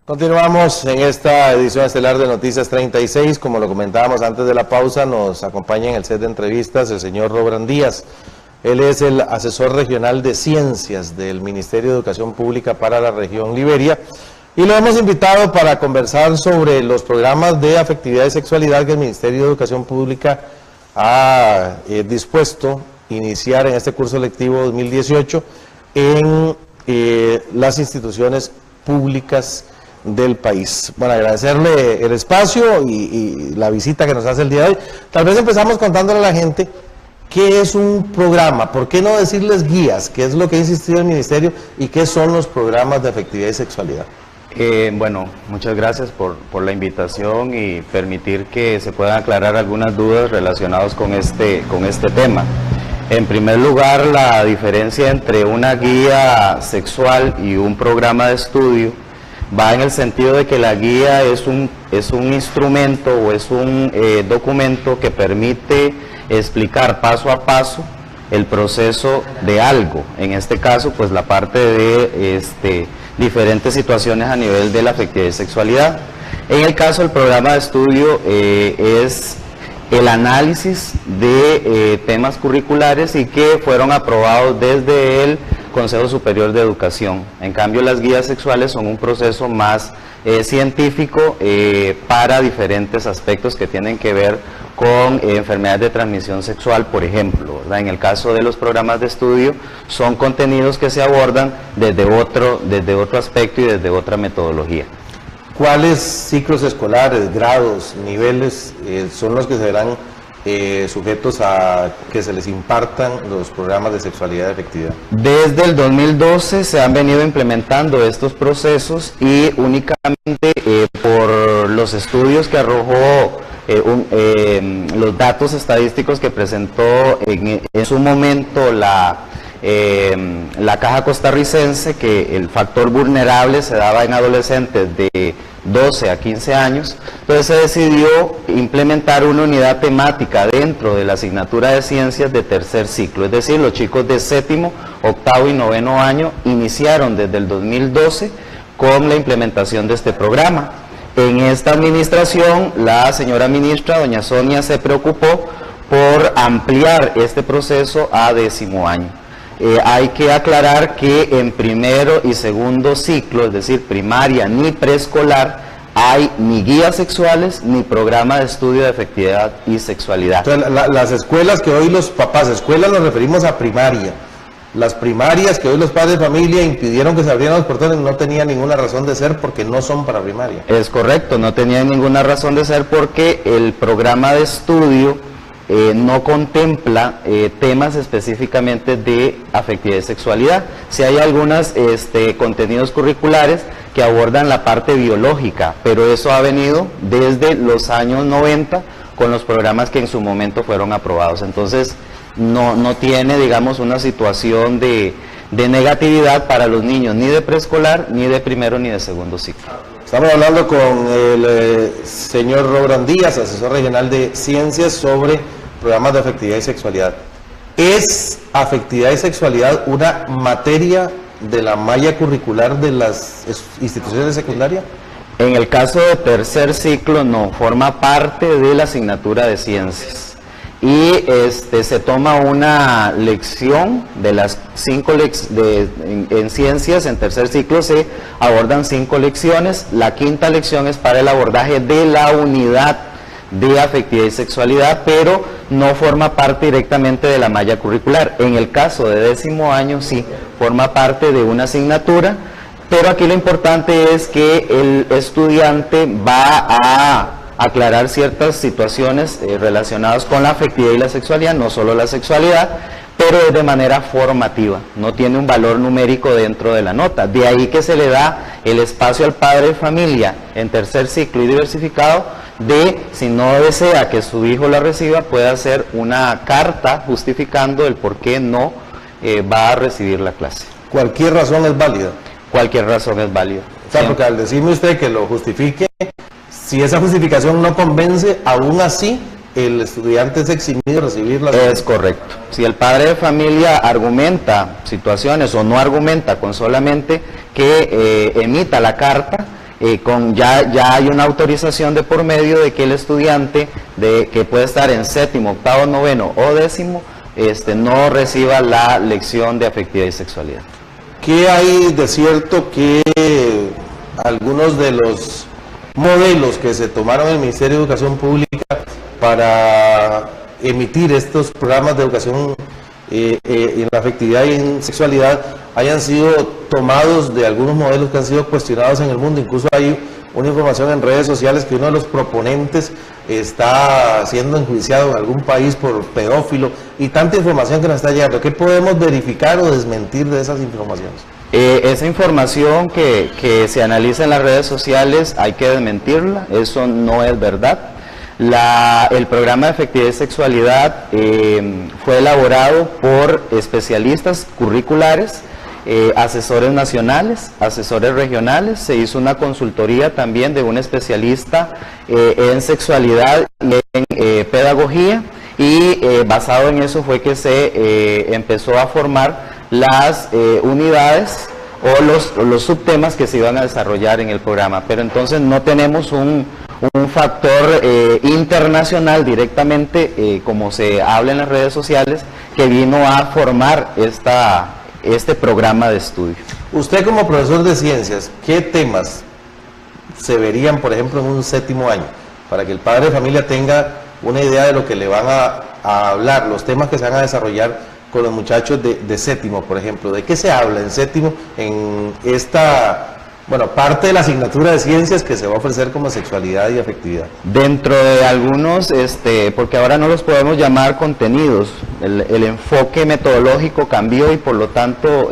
Continuamos en esta edición estelar de Noticias 36. Como lo comentábamos antes de la pausa, nos acompaña en el set de entrevistas el señor Robran Díaz. Él es el asesor regional de ciencias del Ministerio de Educación Pública para la región Liberia. Y lo hemos invitado para conversar sobre los programas de afectividad y sexualidad que el Ministerio de Educación Pública ha dispuesto iniciar en este curso lectivo 2018 en las instituciones públicas del país. Bueno, agradecerle el espacio y la visita que nos hace el día de hoy. Tal vez empezamos contándole a la gente qué es un programa, por qué no decirles guías, qué es lo que ha insistido el Ministerio y qué son los programas de afectividad y sexualidad. Bueno, muchas gracias por la invitación y permitir que se puedan aclarar algunas dudas relacionadas con este tema. En primer lugar, la diferencia entre una guía sexual y un programa de estudio va en el sentido de que la guía es un instrumento o es un documento que permite explicar paso a paso el proceso de algo. En este caso, pues la parte de diferentes situaciones a nivel de la afectividad y sexualidad. En el caso del programa de estudio es el análisis de temas curriculares y que fueron aprobados desde el Consejo Superior de Educación. En cambio, las guías sexuales son un proceso más científico para diferentes aspectos que tienen que ver con enfermedades de transmisión sexual, por ejemplo, ¿verdad? En el caso de los programas de estudio, son contenidos que se abordan desde otro aspecto y desde otra metodología. ¿Cuáles ciclos escolares, grados, niveles son los que se verán sujetos a que se les impartan los programas de sexualidad y afectividad? Desde el 2012 se han venido implementando estos procesos y únicamente por los estudios que arrojó los datos estadísticos que presentó en su momento la Caja Costarricense, que el factor vulnerable se daba en adolescentes de 12 a 15 años, entonces se decidió implementar una unidad temática dentro de la asignatura de ciencias de tercer ciclo, es decir, los chicos de séptimo, octavo y noveno año iniciaron desde el 2012 con la implementación de este programa. En esta administración, la señora ministra, doña Sonia, se preocupó por ampliar este proceso a 10º año. Hay que aclarar que en primero y segundo ciclo, es decir, primaria ni preescolar, hay ni guías sexuales ni programa de estudio de afectividad y sexualidad. Entonces, las escuelas que hoy los papás, escuelas nos referimos a primaria. Las primarias que hoy los padres de familia impidieron que se abrieran los portones no tenían ninguna razón de ser porque no son para primaria. Es correcto, no tenían ninguna razón de ser porque el programa de estudio no contempla temas específicamente de afectividad y sexualidad. Si hay algunos contenidos curriculares que abordan la parte biológica, pero eso ha venido desde los años 90 con los programas que en su momento fueron aprobados. Entonces no tiene, digamos, una situación de negatividad para los niños ni de preescolar, ni de primero, ni de segundo ciclo. Estamos hablando con el señor Robran Díaz, asesor regional de ciencias, sobre programas de afectividad y sexualidad. ¿Es afectividad y sexualidad una materia de la malla curricular de las instituciones de secundaria? En el caso de tercer ciclo no, forma parte de la asignatura de ciencias. Y se toma una lección de las 5 en ciencias. En tercer ciclo se abordan 5 lecciones. La 5ª lección es para el abordaje de la unidad de afectividad y sexualidad, pero no forma parte directamente de la malla curricular. En el caso de 10º año sí forma parte de una asignatura, pero aquí lo importante es que el estudiante va a aclarar ciertas situaciones relacionadas con la afectividad y la sexualidad, no solo la sexualidad, pero es de manera formativa, no tiene un valor numérico dentro de la nota. De ahí que se le da el espacio al padre de familia en tercer ciclo y diversificado de, si no desea que su hijo la reciba, puede hacer una carta justificando el por qué no va a recibir la clase. ¿Cualquier razón es válida? Cualquier razón es válida. O sea, porque al decirme usted que lo justifique, si esa justificación no convence, aún así el estudiante es eximido de recibir las... Es correcto. Si el padre de familia argumenta situaciones o no argumenta con solamente que emita la carta, ya hay una autorización de por medio de que el estudiante que puede estar en séptimo, octavo, noveno o décimo, no reciba la lección de afectividad y sexualidad. ¿Qué hay de cierto que algunos de los modelos que se tomaron en el Ministerio de Educación Pública para emitir estos programas de educación en la afectividad y en sexualidad hayan sido tomados de algunos modelos que han sido cuestionados en el mundo? Incluso hay una información en redes sociales que uno de los proponentes está siendo enjuiciado en algún país por pedófilo, y tanta información que nos está llegando. ¿Qué podemos verificar o desmentir de esas informaciones? Esa información que se analiza en las redes sociales hay que desmentirla, eso no es verdad. El programa de afectividad y sexualidad fue elaborado por especialistas curriculares, asesores nacionales, asesores regionales. Se hizo una consultoría también de un especialista en sexualidad y en pedagogía, y basado en eso fue que se empezó a formar las unidades o los subtemas que se iban a desarrollar en el programa. Pero entonces no tenemos un factor internacional directamente, como se habla en las redes sociales, que vino a formar este programa de estudio. Usted, como profesor de ciencias, ¿qué temas se verían, por ejemplo, en un séptimo año, para que el padre de familia tenga una idea de lo que le van a hablar, los temas que se van a desarrollar con los muchachos de séptimo, por ejemplo? ¿De qué se habla en séptimo en esta, parte de la asignatura de ciencias que se va a ofrecer como sexualidad y afectividad? Dentro de algunos, porque ahora no los podemos llamar contenidos, el enfoque metodológico cambió y por lo tanto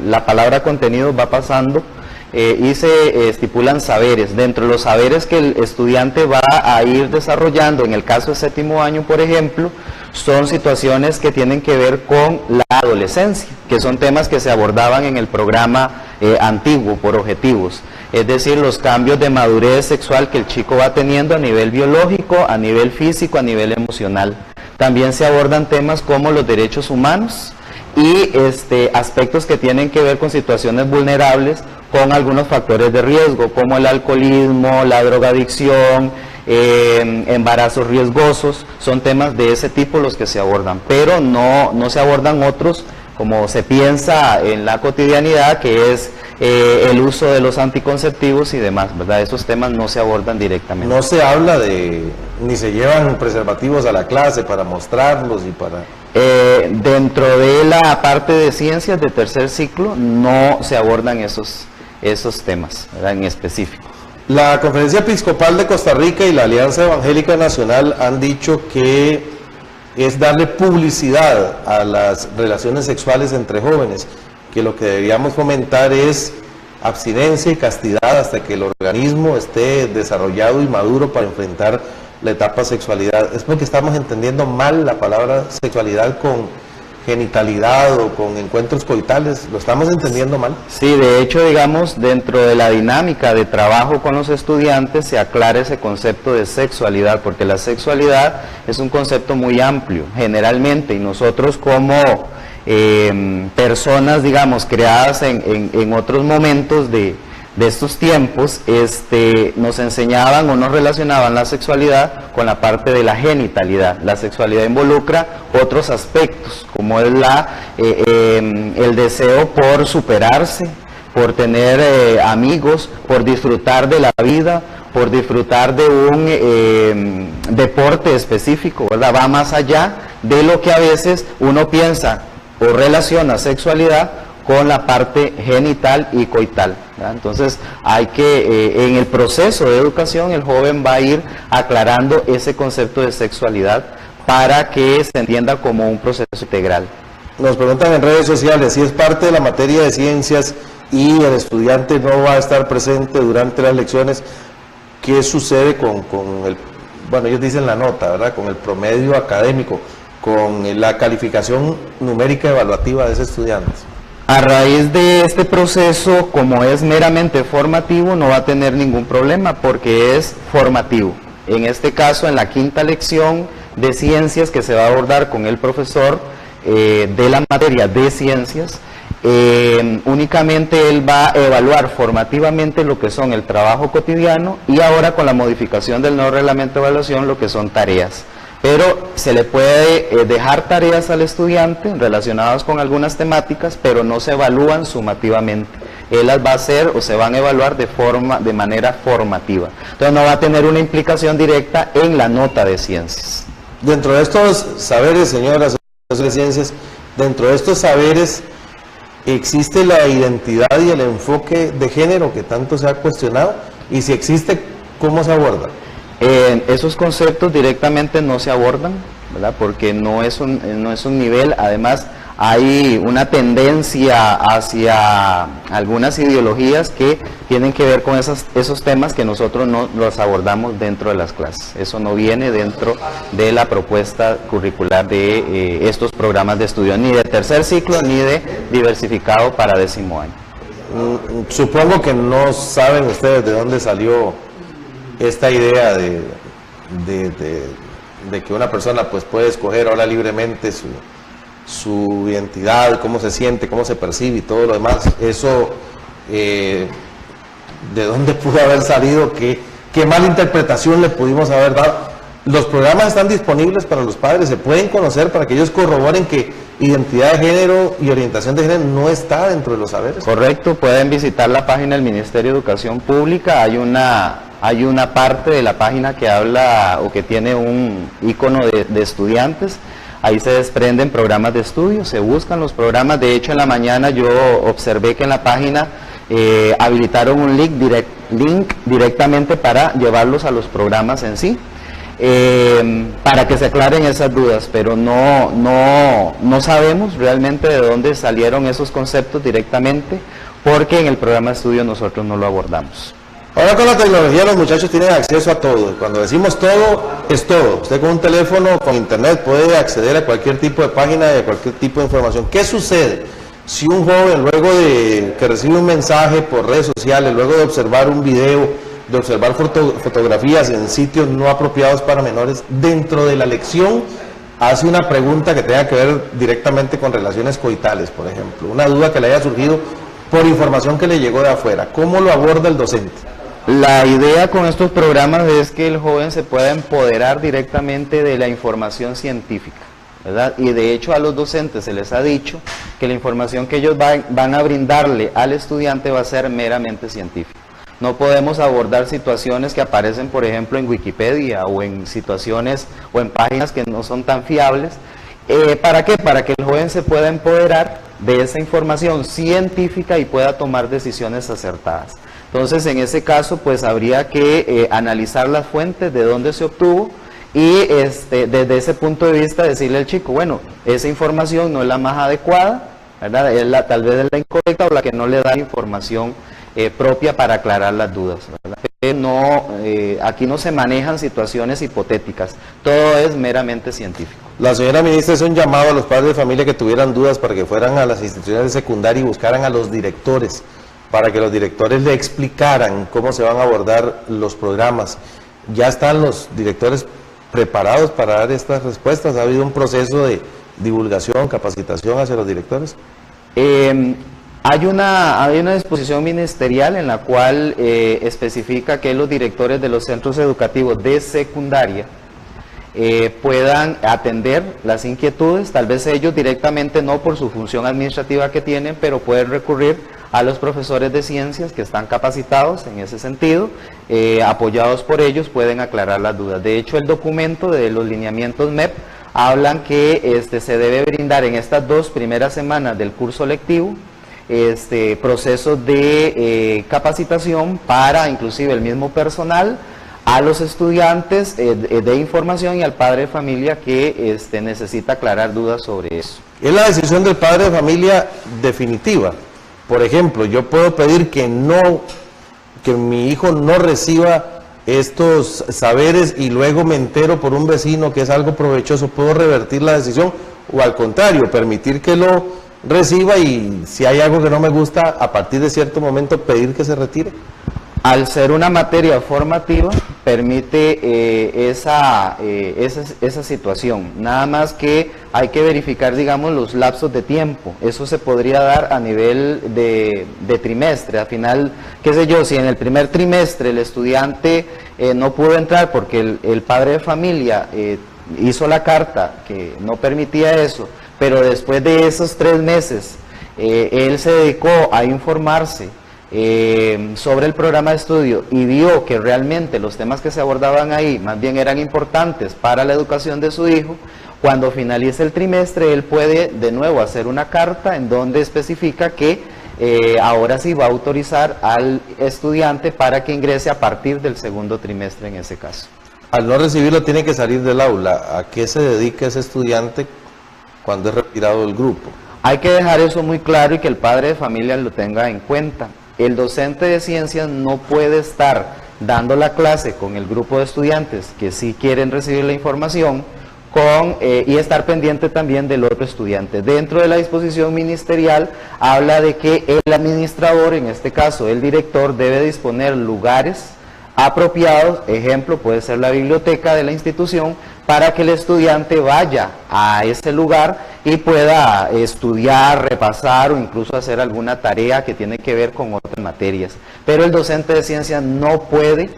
la palabra contenido va pasando y se estipulan saberes. Dentro de los saberes que el estudiante va a ir desarrollando, en el caso de séptimo año, por ejemplo, son situaciones que tienen que ver con la adolescencia, que son temas que se abordaban en el programa antiguo por objetivos, es decir, los cambios de madurez sexual que el chico va teniendo a nivel biológico, a nivel físico, a nivel emocional. También se abordan temas como los derechos humanos y aspectos que tienen que ver con situaciones vulnerables, con algunos factores de riesgo, como el alcoholismo, la drogadicción, embarazos riesgosos. Son temas de ese tipo los que se abordan, pero no se abordan otros como se piensa en la cotidianidad, que es el uso de los anticonceptivos y demás, ¿verdad? Esos temas no se abordan directamente. No se habla ni se llevan preservativos a la clase para mostrarlos y para... Dentro de la parte de ciencias de tercer ciclo no se abordan esos temas, ¿verdad?, en específico. La Conferencia Episcopal de Costa Rica y la Alianza Evangélica Nacional han dicho que es darle publicidad a las relaciones sexuales entre jóvenes, que lo que deberíamos fomentar es abstinencia y castidad hasta que el organismo esté desarrollado y maduro para enfrentar la etapa sexualidad. Es porque estamos entendiendo mal la palabra sexualidad con genitalidad o con encuentros coitales. ¿Lo estamos entendiendo mal? Sí, de hecho, digamos, dentro de la dinámica de trabajo con los estudiantes se aclara ese concepto de sexualidad, porque la sexualidad es un concepto muy amplio, generalmente, y nosotros como personas, digamos, creadas en otros momentos de estos tiempos, nos enseñaban o nos relacionaban la sexualidad con la parte de la genitalidad. La sexualidad involucra otros aspectos, como es el deseo por superarse, por tener amigos, por disfrutar de la vida, por disfrutar de un deporte específico, ¿verdad? Va más allá de lo que a veces uno piensa o relaciona sexualidad con la parte genital y coital, ¿verdad? Entonces hay que, en el proceso de educación, el joven va a ir aclarando ese concepto de sexualidad para que se entienda como un proceso integral. Nos preguntan en redes sociales si es parte de la materia de ciencias y el estudiante no va a estar presente durante las lecciones. ¿Qué sucede con ellos dicen la nota, ¿verdad?, con el promedio académico, con la calificación numérica evaluativa de ese estudiante? A raíz de este proceso, como es meramente formativo, no va a tener ningún problema porque es formativo. En este caso, en la quinta lección de ciencias que se va a abordar con el profesor de la materia de ciencias. Únicamente él va a evaluar formativamente lo que son el trabajo cotidiano y ahora con la modificación del nuevo reglamento de evaluación lo que son tareas. Pero se le puede dejar tareas al estudiante relacionadas con algunas temáticas, pero no se evalúan sumativamente. Él las va a hacer o se van a evaluar de manera formativa. Entonces no va a tener una implicación directa en la nota de ciencias. Dentro de estos saberes, señoras de ciencias, dentro de estos saberes existe la identidad y el enfoque de género que tanto se ha cuestionado, y si existe, ¿cómo se aborda? Esos conceptos directamente no se abordan, ¿verdad? Porque no es un nivel. Además hay una tendencia hacia algunas ideologías que tienen que ver con esos temas que nosotros no los abordamos dentro de las clases. Eso no viene dentro de la propuesta curricular de estos programas de estudio, ni de tercer ciclo ni de diversificado para 10º año. Supongo que no saben ustedes de dónde salió esta idea de que una persona pues puede escoger ahora libremente su identidad, cómo se siente, cómo se percibe y todo lo demás. Eso, ¿de dónde pudo haber salido? ¿Qué mala interpretación le pudimos haber dado? Los programas están disponibles para los padres, se pueden conocer para que ellos corroboren que identidad de género y orientación de género no está dentro de los saberes. Correcto, pueden visitar la página del Ministerio de Educación Pública. Hay una parte de la página que habla o que tiene un icono de estudiantes. Ahí se desprenden programas de estudio, se buscan los programas. De hecho, en la mañana yo observé que en la página habilitaron un link directamente para llevarlos a los programas en sí, para que se aclaren esas dudas, pero no sabemos realmente de dónde salieron esos conceptos directamente, porque en el programa de estudio nosotros no lo abordamos. Ahora con la tecnología los muchachos tienen acceso a todo. Cuando decimos todo, es todo. Usted con un teléfono, con internet, puede acceder a cualquier tipo de página y a cualquier tipo de información. ¿Qué sucede si un joven, luego de que recibe un mensaje por redes sociales, luego de observar un video, de observar fotografías en sitios no apropiados para menores, dentro de la lección hace una pregunta que tenga que ver directamente con relaciones coitales, por ejemplo, una duda que le haya surgido por información que le llegó de afuera? ¿Cómo lo aborda el docente? La idea con estos programas es que el joven se pueda empoderar directamente de la información científica, ¿verdad? Y de hecho a los docentes se les ha dicho que la información que ellos van a brindarle al estudiante va a ser meramente científica. No podemos abordar situaciones que aparecen, por ejemplo, en Wikipedia o en situaciones o en páginas que no son tan fiables. ¿Para qué? Para que el joven se pueda empoderar de esa información científica y pueda tomar decisiones acertadas. Entonces, en ese caso, pues habría que analizar las fuentes, de dónde se obtuvo, y desde ese punto de vista decirle al chico, bueno, esa información no es la más adecuada, ¿verdad? Tal vez es la incorrecta o la que no le da información propia para aclarar las dudas, ¿verdad? Aquí no se manejan situaciones hipotéticas, todo es meramente científico. La señora ministra hizo un llamado a los padres de familia que tuvieran dudas para que fueran a las instituciones de secundaria y buscaran a los directores, para que los directores le explicaran cómo se van a abordar los programas. ¿Ya están los directores preparados para dar estas respuestas? ¿Ha habido un proceso de divulgación, capacitación hacia los directores? Hay una disposición ministerial en la cual especifica que los directores de los centros educativos de secundaria puedan atender las inquietudes, tal vez ellos directamente no por su función administrativa que tienen, pero pueden recurrir a los profesores de ciencias que están capacitados en ese sentido, apoyados por ellos pueden aclarar las dudas. De hecho, el documento de los lineamientos MEP hablan que se debe brindar en estas 2 primeras semanas del curso lectivo procesos de capacitación para inclusive el mismo personal, a los estudiantes de información y al padre de familia que necesita aclarar dudas sobre eso. Es la decisión del padre de familia definitiva. Por ejemplo, yo puedo pedir que mi hijo no reciba estos saberes y luego me entero por un vecino que es algo provechoso, ¿puedo revertir la decisión? O al contrario, permitir que lo reciba y si hay algo que no me gusta, a partir de cierto momento pedir que se retire. Al ser una materia formativa, permite esa situación. Nada más que hay que verificar, digamos, los lapsos de tiempo. Eso se podría dar a nivel de trimestre. Al final, qué sé yo, si en el primer trimestre el estudiante no pudo entrar porque el padre de familia hizo la carta que no permitía eso, pero después de esos 3 meses él se dedicó a informarse sobre el programa de estudio y vio que realmente los temas que se abordaban ahí más bien eran importantes para la educación de su hijo, cuando finalice el trimestre él puede de nuevo hacer una carta en donde especifica que ahora sí va a autorizar al estudiante para que ingrese a partir del segundo trimestre en ese caso. Al no recibirlo tiene que salir del aula. ¿A qué se dedica ese estudiante cuando es retirado del grupo? Hay que dejar eso muy claro y que el padre de familia lo tenga en cuenta. El docente de ciencias no puede estar dando la clase con el grupo de estudiantes que sí quieren recibir la información y estar pendiente también del otro estudiante. Dentro de la disposición ministerial habla de que el administrador, en este caso el director, debe disponer lugares apropiados, ejemplo puede ser la biblioteca de la institución, para que el estudiante vaya a ese lugar y pueda estudiar, repasar o incluso hacer alguna tarea que tiene que ver con otras materias. Pero el docente de ciencias no puede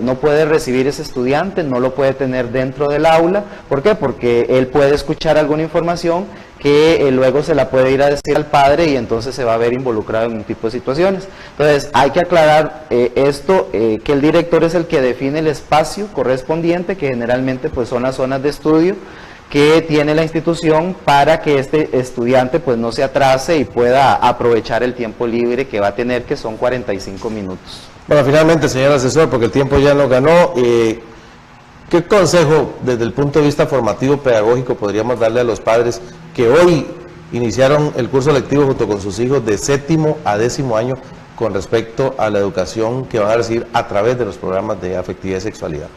no puede recibir ese estudiante, no lo puede tener dentro del aula. ¿Por qué? Porque él puede escuchar alguna información que luego se la puede ir a decir al padre y entonces se va a ver involucrado en un tipo de situaciones. Entonces hay que aclarar esto, que el director es el que define el espacio correspondiente, que generalmente pues son las zonas de estudio que tiene la institución para que este estudiante pues no se atrase y pueda aprovechar el tiempo libre que va a tener, que son 45 minutos. Bueno, finalmente, señor asesor, porque el tiempo ya nos ganó, ¿qué consejo desde el punto de vista formativo pedagógico podríamos darle a los padres que hoy iniciaron el curso lectivo junto con sus hijos de 7º a 10º año con respecto a la educación que van a recibir a través de los programas de afectividad y sexualidad?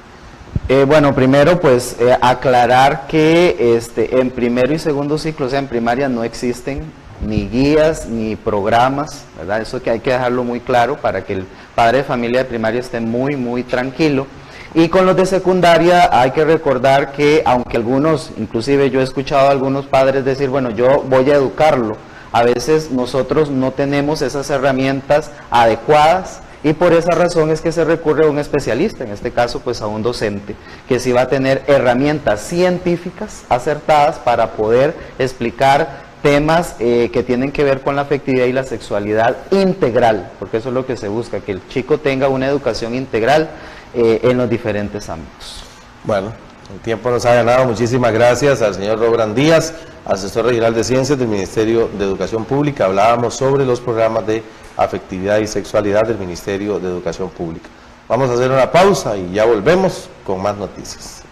Bueno, primero pues aclarar que en primero y segundo ciclo, o sea en primaria, no existen ni guías ni programas, ¿verdad? Eso que hay que dejarlo muy claro para que el padre de familia de primaria esté muy tranquilo. Y con los de secundaria hay que recordar que aunque algunos, inclusive yo he escuchado a algunos padres decir, bueno, yo voy a educarlo, a veces nosotros no tenemos esas herramientas adecuadas y por esa razón es que se recurre a un especialista, en este caso pues a un docente, que sí va a tener herramientas científicas acertadas para poder explicar temas que tienen que ver con la afectividad y la sexualidad integral, porque eso es lo que se busca, que el chico tenga una educación integral en los diferentes ámbitos. Bueno, el tiempo nos ha ganado. Muchísimas gracias al señor Robran Díaz, asesor regional de ciencias del Ministerio de Educación Pública. Hablábamos sobre los programas de afectividad y sexualidad del Ministerio de Educación Pública. Vamos a hacer una pausa y ya volvemos con más noticias.